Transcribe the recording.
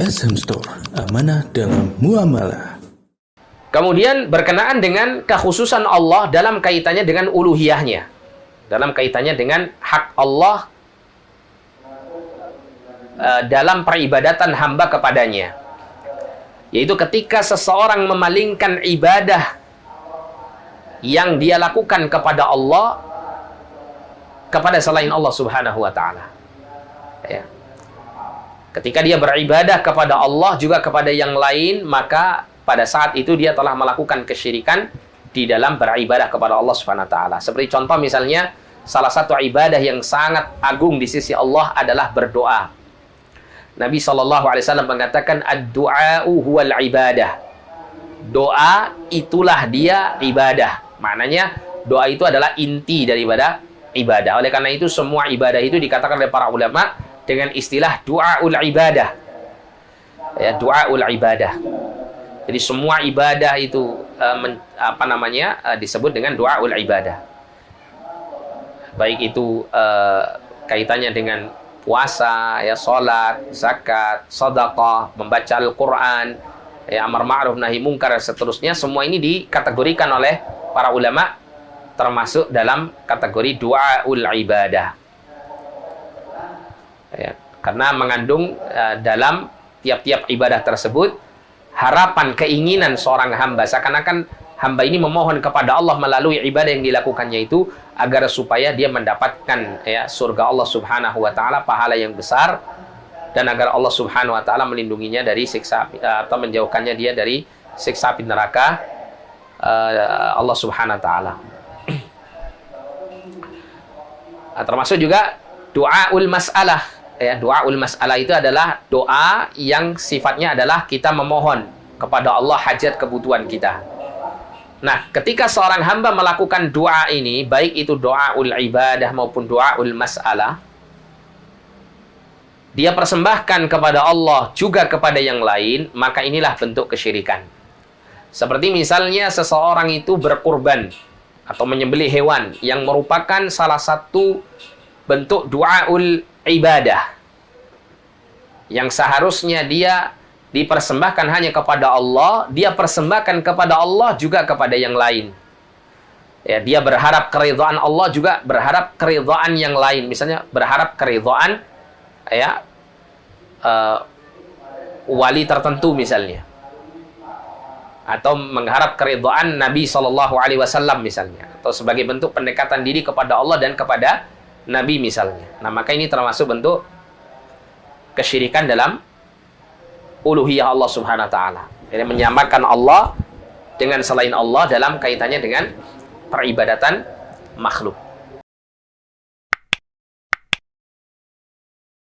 Asam Store, amanah dalam muamalah. Kemudian berkenaan dengan kekhususan Allah dalam kaitannya dengan uluhiyahnya, dalam kaitannya dengan hak Allah dalam peribadatan hamba kepadanya, yaitu ketika seseorang memalingkan ibadah yang dia lakukan kepada Allah kepada selain Allah Subhanahu wa Ta'ala. Ya. Ketika dia beribadah kepada Allah juga kepada yang lain, maka pada saat itu dia telah melakukan kesyirikan di dalam beribadah kepada Allah Subhanahu wa Ta'ala. Seperti contoh misalnya, salah satu ibadah yang sangat agung di sisi Allah adalah berdoa. Nabi SAW mengatakan, ad-du'a'u huwal ibadah. Doa itulah dia ibadah. Maknanya doa itu adalah inti daripada ibadah. Oleh karena itu semua ibadah itu dikatakan oleh para ulama dengan istilah du'aul ibadah. Ya, du'aul ibadah. Jadi semua ibadah itu disebut dengan du'aul ibadah. Baik itu kaitannya dengan puasa, ya, salat, zakat, sedekah, membaca Al-Qur'an, ya, amar ma'ruf nahi mungkar dan seterusnya, semua ini dikategorikan oleh para ulama termasuk dalam kategori du'aul ibadah. Ya, karena mengandung dalam tiap-tiap ibadah tersebut harapan, keinginan seorang hamba, seakan-akan hamba ini memohon kepada Allah melalui ibadah yang dilakukannya itu agar supaya dia mendapatkan, ya, surga Allah Subhanahu wa Ta'ala, pahala yang besar, dan agar Allah Subhanahu wa Ta'ala melindunginya dari siksa atau menjauhkannya dia dari siksa api neraka Allah Subhanahu wa Ta'ala. Termasuk juga du'aul mas'alah. Ya, doaul mas'alah itu adalah doa yang sifatnya adalah kita memohon kepada Allah hajat kebutuhan kita. Nah, ketika seorang hamba melakukan doa ini, baik itu doaul ibadah maupun doaul mas'alah, dia persembahkan kepada Allah juga kepada yang lain, maka inilah bentuk kesyirikan. Seperti misalnya seseorang itu berkurban atau menyembelih hewan yang merupakan salah satu bentuk doaul ibadah yang seharusnya dia dipersembahkan hanya kepada Allah, dia persembahkan kepada Allah juga kepada yang lain. Ya, dia berharap keridhaan Allah juga berharap keridhaan yang lain. Misalnya berharap keridhaan, ya, wali tertentu misalnya, atau mengharap keridhaan Nabi SAW misalnya, atau sebagai bentuk pendekatan diri kepada Allah dan kepada Nabi misalnya. Nah, maka ini termasuk bentuk kesyirikan dalam uluhiyah Allah Subhanahu wa Ta'ala. Jadi menyamakan Allah dengan selain Allah dalam kaitannya dengan peribadatan makhluk.